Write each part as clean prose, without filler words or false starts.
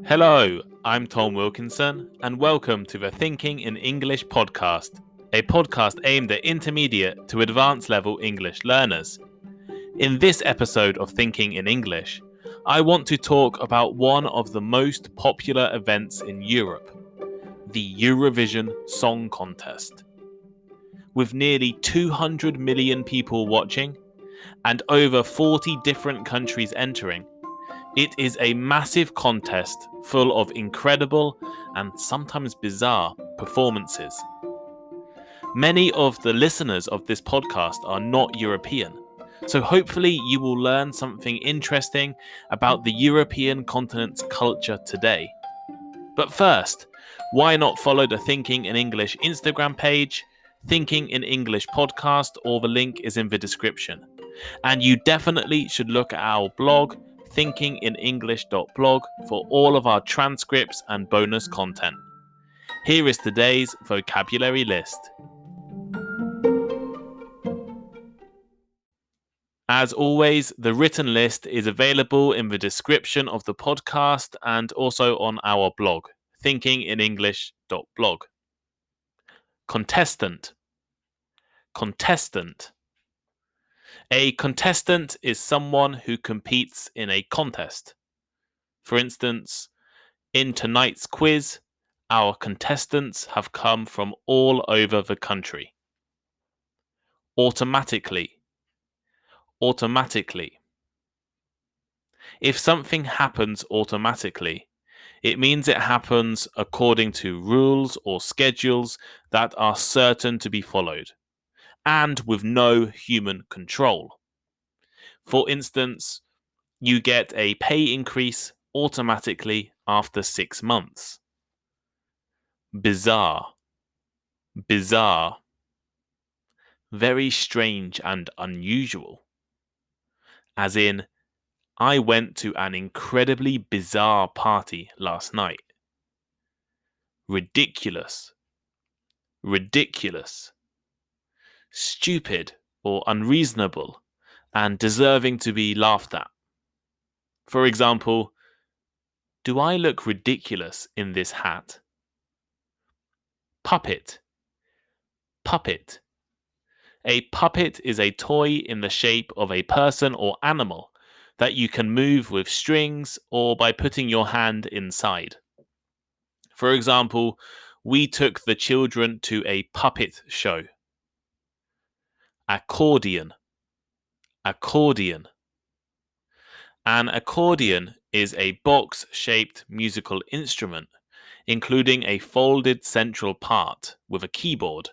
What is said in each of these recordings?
Hello, I'm Tom Wilkinson, and welcome to the Thinking in English podcast, a podcast aimed at intermediate to advanced level English learners. In this episode of Thinking in English, I want to talk about one of the most popular events in Europe, the Eurovision Song Contest. With nearly 200 million people watching and over 40 different countries entering, it is a massive contest full of incredible and sometimes bizarre performances. Many of the listeners of this podcast are not European, so hopefully you will learn something interesting about the European continent's culture today. But first, why not follow the Thinking in English Instagram page, Thinking in English podcast, or the link is in the description. And you definitely should look at our blog, thinkinginenglish.blog, for all of our transcripts and bonus content. Here is today's vocabulary list. As always, the written list is available in the description of the podcast and also on our blog, thinkinginenglish.blog. Contestant. Contestant. A contestant is someone who competes in a contest. For instance, in tonight's quiz, our contestants have come from all over the country. Automatically. Automatically. If something happens automatically, it means it happens according to rules or schedules that are certain to be followed, and with no human control. For instance, you get a pay increase automatically after 6 months. Bizarre. Bizarre. Very strange and unusual. As in, I went to an incredibly bizarre party last night. Ridiculous. Ridiculous. Stupid or unreasonable and deserving to be laughed at. For example, do I look ridiculous in this hat? Puppet. Puppet. A puppet is a toy in the shape of a person or animal that you can move with strings or by putting your hand inside. For example, we took the children to a puppet show. Accordion. Accordion. An accordion is a box-shaped musical instrument, including a folded central part with a keyboard,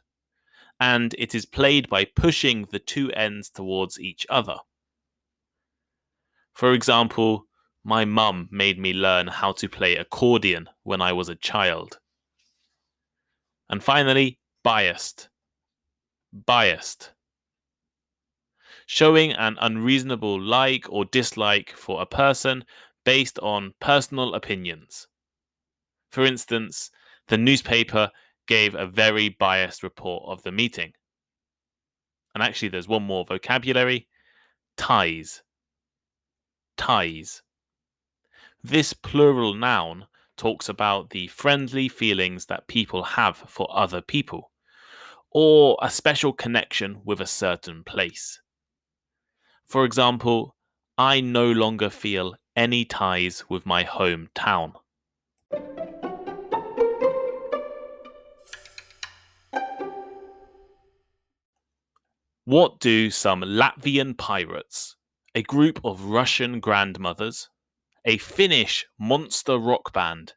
and it is played by pushing the two ends towards each other. For example, my mum made me learn how to play accordion when I was a child. And finally, biased. Biased. Showing an unreasonable like or dislike for a person based on personal opinions. For instance, the newspaper gave a very biased report of the meeting. And actually, there's one more vocabulary. Ties. Ties. This plural noun talks about the friendly feelings that people have for other people, or a special connection with a certain place. For example, I no longer feel any ties with my hometown. What do some Latvian pirates, a group of Russian grandmothers, a Finnish monster rock band,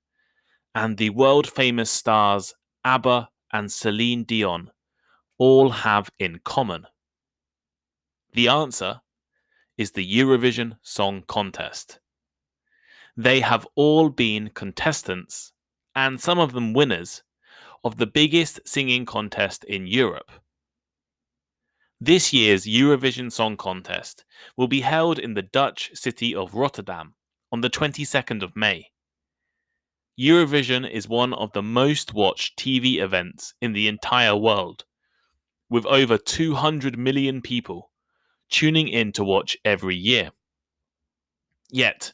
and the world-famous stars ABBA and Celine Dion all have in common? The answer is the Eurovision Song Contest. They have all been contestants, and some of them winners, of the biggest singing contest in Europe. This year's Eurovision Song Contest will be held in the Dutch city of Rotterdam on the 22nd of May. Eurovision is one of the most watched TV events in the entire world, with over 200 million people tuning in to watch every year. Yet,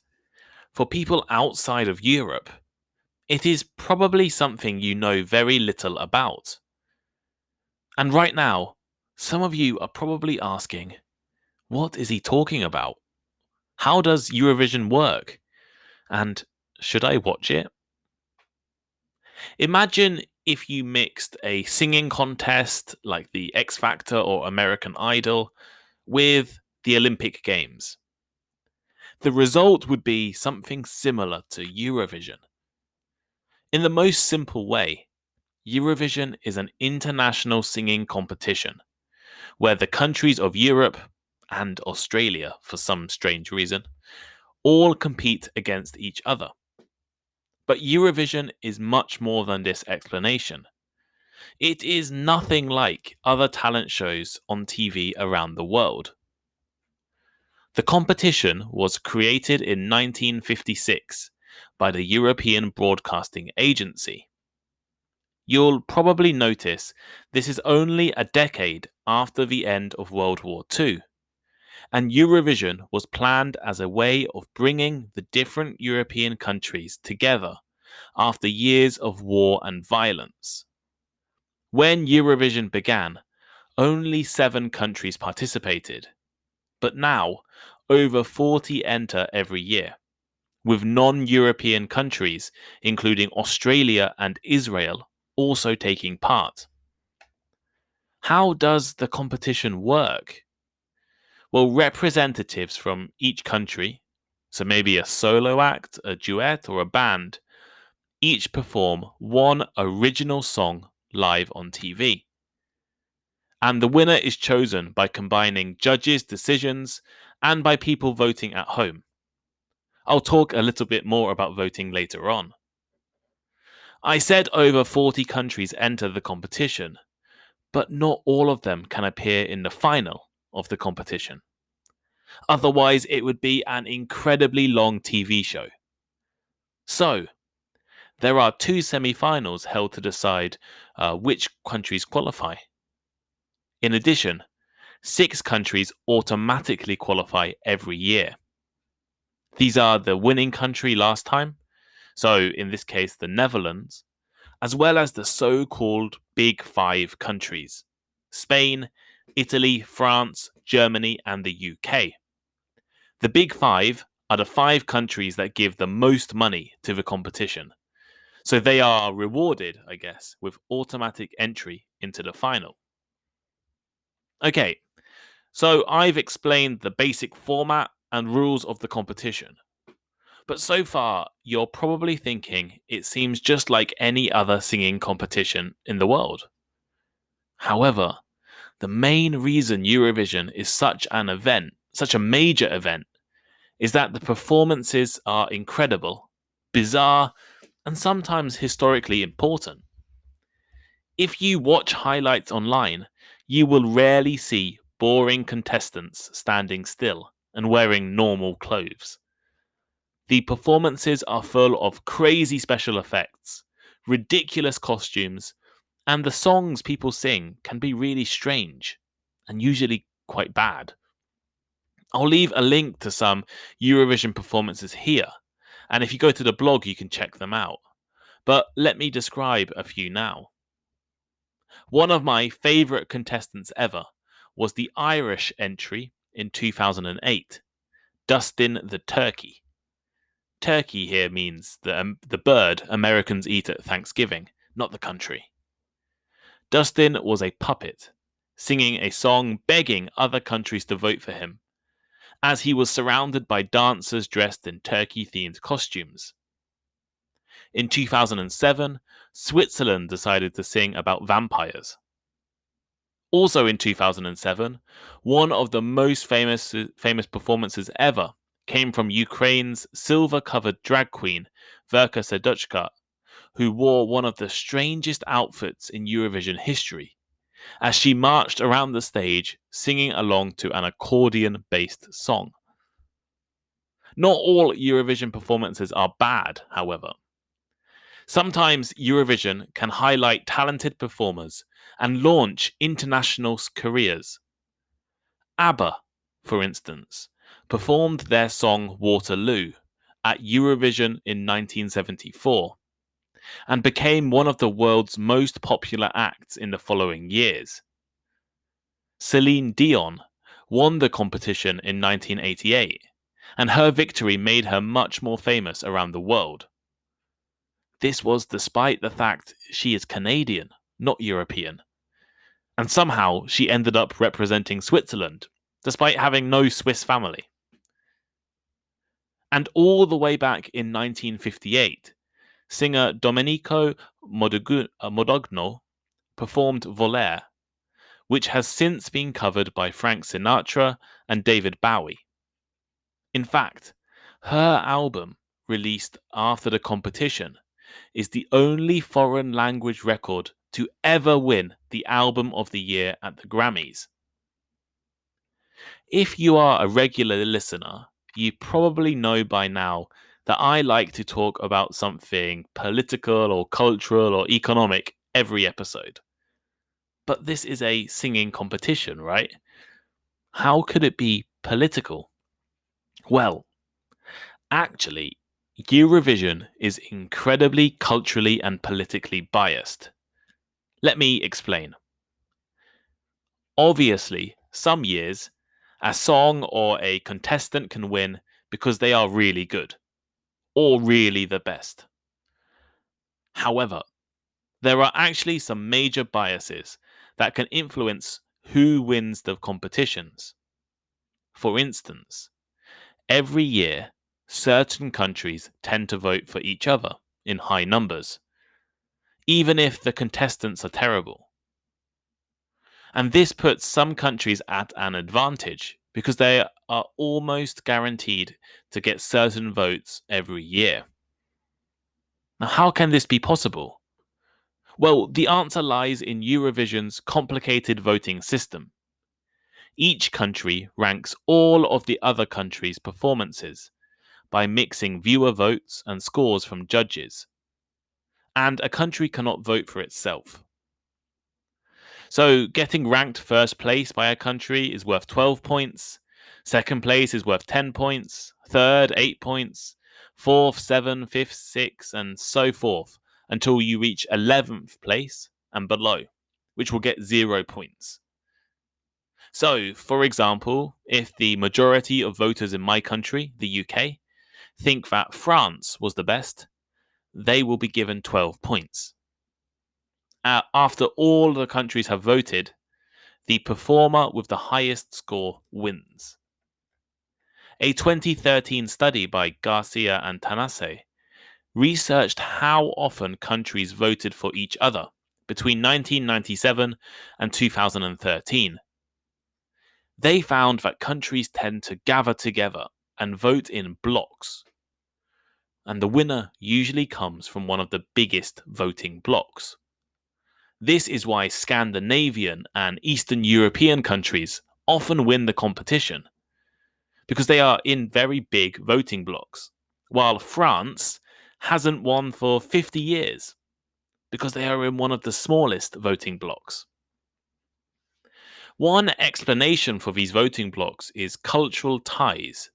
For people outside of Europe, it is probably something you know very little about. And right now, some of you are probably asking, what is he talking about? How does Eurovision work? And should I watch it? Imagine if you mixed a singing contest like the X Factor or American Idol with the Olympic Games. The result would be something similar to Eurovision. In the most simple way, Eurovision is an international singing competition where the countries of Europe and Australia, for some strange reason, all compete against each other. But Eurovision is much more than this explanation. It is nothing like other talent shows on TV around the world. The competition was created in 1956 by the European Broadcasting Agency. You'll probably notice this is only a decade after the end of World War II, and Eurovision was planned as a way of bringing the different European countries together after years of war and violence. When Eurovision began, only 7 countries participated, but now over 40 enter every year, with non-European countries, including Australia and Israel, also taking part. How does the competition work? Well, representatives from each country, so maybe a solo act, a duet, or a band, each perform one original song live on TV. And the winner is chosen by combining judges' decisions and by people voting at home. I'll talk a little bit more about voting later on. I said over 40 countries enter the competition, but not all of them can appear in the final of the competition. Otherwise, it would be an incredibly long TV show. So, there are 2 semi-finals held to decide which countries qualify. In addition, 6 countries automatically qualify every year. These are the winning country last time, so in this case the Netherlands, as well as the so-called Big 5 countries: Spain, Italy, France, Germany, and the UK. The Big 5 are the 5 countries that give the most money to the competition, so they are rewarded, I guess, with automatic entry into the final. Okay, so I've explained the basic format and rules of the competition. But so far, you're probably thinking it seems just like any other singing competition in the world. However, the main reason Eurovision is such an event, such a major event, is that the performances are incredible, bizarre, and sometimes historically important. If you watch highlights online, you will rarely see boring contestants standing still and wearing normal clothes. The performances are full of crazy special effects, ridiculous costumes, and the songs people sing can be really strange and usually quite bad. I'll leave a link to some Eurovision performances here, and if you go to the blog, you can check them out. But let me describe a few now. One of my favourite contestants ever was the Irish entry in 2008, Dustin the Turkey. Turkey here means the bird Americans eat at Thanksgiving, not the country. Dustin was a puppet, singing a song begging other countries to vote for him, as he was surrounded by dancers dressed in turkey-themed costumes. In 2007, Switzerland decided to sing about vampires. Also in 2007, one of the most famous performances ever came from Ukraine's silver-covered drag queen, Verka Serduchka, who wore one of the strangest outfits in Eurovision history, as she marched around the stage singing along to an accordion-based song. Not all Eurovision performances are bad, however. Sometimes Eurovision can highlight talented performers and launch international careers. ABBA, for instance, performed their song Waterloo at Eurovision in 1974 and became one of the world's most popular acts in the following years. Celine Dion won the competition in 1988, and her victory made her much more famous around the world. This was despite the fact she is Canadian, not European. And somehow she ended up representing Switzerland, despite having no Swiss family. And all the way back in 1958, singer Domenico Modugno performed Volare, which has since been covered by Frank Sinatra and David Bowie. In fact, her album, released after the competition, is the only foreign language record to ever win the Album of the Year at the Grammys. If you are a regular listener, you probably know by now that I like to talk about something political or cultural or economic every episode. But this is a singing competition, right? How could it be political? Well, actually, Eurovision is incredibly culturally and politically biased. Let me explain. Obviously, some years, a song or a contestant can win because they are really good, or really the best. However, there are actually some major biases that can influence who wins the competitions. For instance, every year, certain countries tend to vote for each other in high numbers, even if the contestants are terrible. And this puts some countries at an advantage because they are almost guaranteed to get certain votes every year. Now, how can this be possible? Well, the answer lies in Eurovision's complicated voting system. Each country ranks all of the other countries' performances by mixing viewer votes and scores from judges. And a country cannot vote for itself. So getting ranked first place by a country is worth 12 points, second place is worth 10 points, third 8 points, fourth 7, fifth 6, and so forth until you reach 11th place and below, which will get 0 points. So, for example, if the majority of voters in my country, the UK, think that France was the best, they will be given 12 points. After all the countries have voted, the performer with the highest score wins. A 2013 study by Garcia and Tanase researched how often countries voted for each other between 1997 and 2013. They found that countries tend to gather together and vote in blocks, and the winner usually comes from one of the biggest voting blocks. This is why Scandinavian and Eastern European countries often win the competition, because they are in very big voting blocks, while France hasn't won for 50 years, because they are in one of the smallest voting blocks. One explanation for these voting blocks is cultural ties.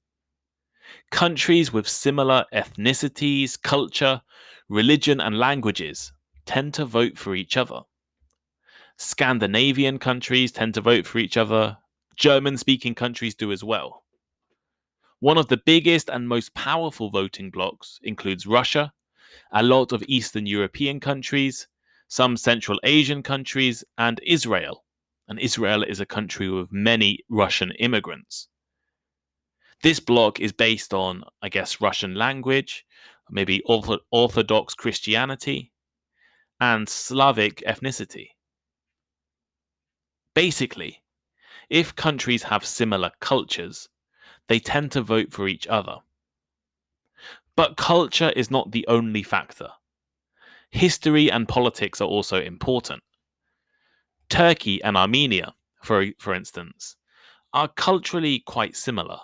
Countries with similar ethnicities, culture, religion, and languages tend to vote for each other. Scandinavian countries tend to vote for each other. German-speaking countries do as well. One of the biggest and most powerful voting blocs includes Russia, a lot of Eastern European countries, some Central Asian countries, and Israel. And Israel is a country with many Russian immigrants. This bloc is based on, I guess, Russian language, maybe Orthodox Christianity, and Slavic ethnicity. Basically, if countries have similar cultures, they tend to vote for each other. But culture is not the only factor. History and politics are also important. Turkey and Armenia, for instance, are culturally quite similar,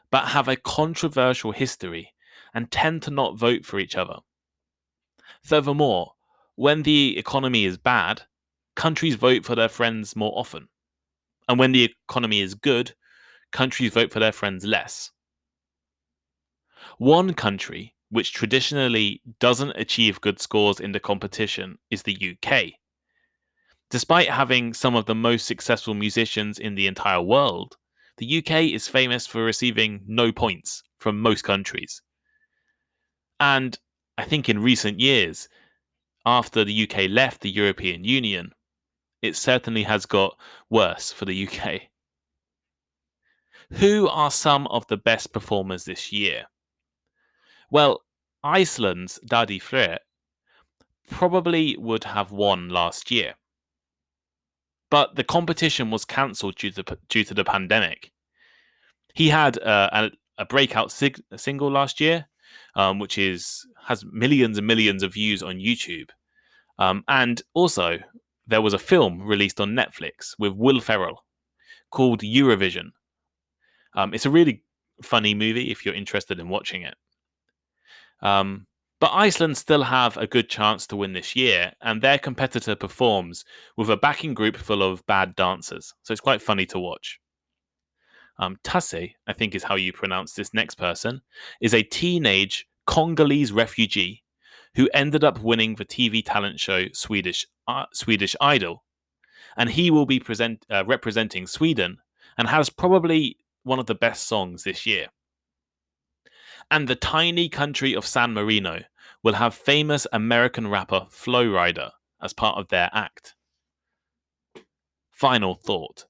but have a controversial history and tend to not vote for each other. Furthermore, when the economy is bad, countries vote for their friends more often. And when the economy is good, countries vote for their friends less. One country which traditionally doesn't achieve good scores in the competition is the UK. Despite having some of the most successful musicians in the entire world, the UK is famous for receiving no points from most countries. And I think in recent years, after the UK left the European Union, it certainly has got worse for the UK. Who are some of the best performers this year? Well, Iceland's Daði Freyr probably would have won last year, but the competition was cancelled due to the pandemic. He had a breakout single last year, which has millions and millions of views on YouTube, and also there was a film released on Netflix with Will Ferrell called Eurovision. It's a really funny movie if you're interested in watching it. But Iceland still have a good chance to win this year, and their competitor performs with a backing group full of bad dancers, so it's quite funny to watch. Tasse, I think is how you pronounce this next person, is a teenage Congolese refugee who ended up winning the TV talent show Swedish Idol, and he will be representing Sweden and has probably one of the best songs this year. And the tiny country of San Marino will have famous American rapper Flo Rida as part of their act. Final thought.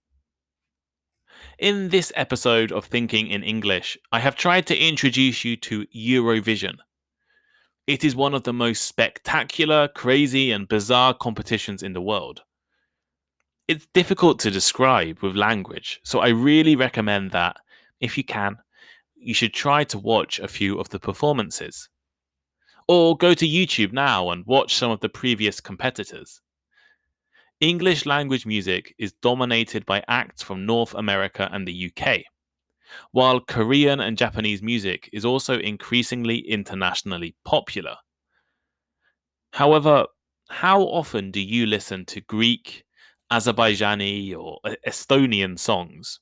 In this episode of Thinking in English, I have tried to introduce you to Eurovision. It is one of the most spectacular, crazy, and bizarre competitions in the world. It's difficult to describe with language, so I really recommend that, if you can, you should try to watch a few of the performances. Or go to YouTube now and watch some of the previous competitors. English language music is dominated by acts from North America and the UK, while Korean and Japanese music is also increasingly internationally popular. However, how often do you listen to Greek, Azerbaijani, or Estonian songs?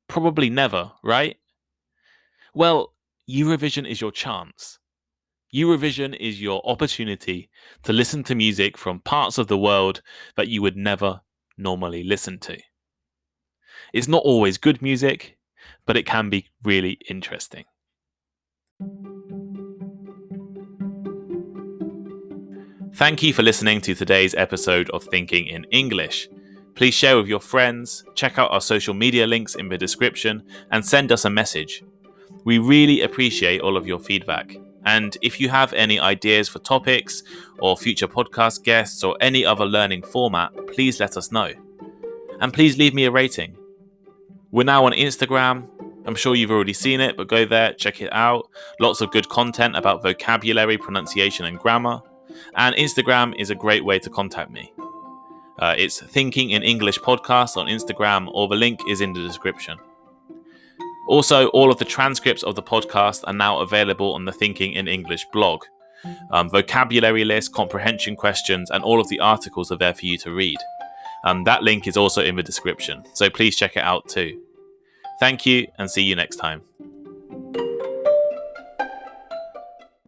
Probably never, right? Well, Eurovision is your chance. Eurovision is your opportunity to listen to music from parts of the world that you would never normally listen to. It's not always good music, but it can be really interesting. Thank you for listening to today's episode of Thinking in English. Please share with your friends, check out our social media links in the description, and send us a message. We really appreciate all of your feedback. And if you have any ideas for topics or future podcast guests or any other learning format, please let us know. And please leave me a rating. We're now on Instagram. I'm sure you've already seen it, but go there, check it out. Lots of good content about vocabulary, pronunciation, and grammar. And Instagram is a great way to contact me. It's Thinking in English Podcast on Instagram, or the link is in the description. Also, all of the transcripts of the podcast are now available on the Thinking in English blog. Vocabulary list, comprehension questions, and all of the articles are there for you to read. That link is also in the description, so please check it out too. Thank you, and see you next time.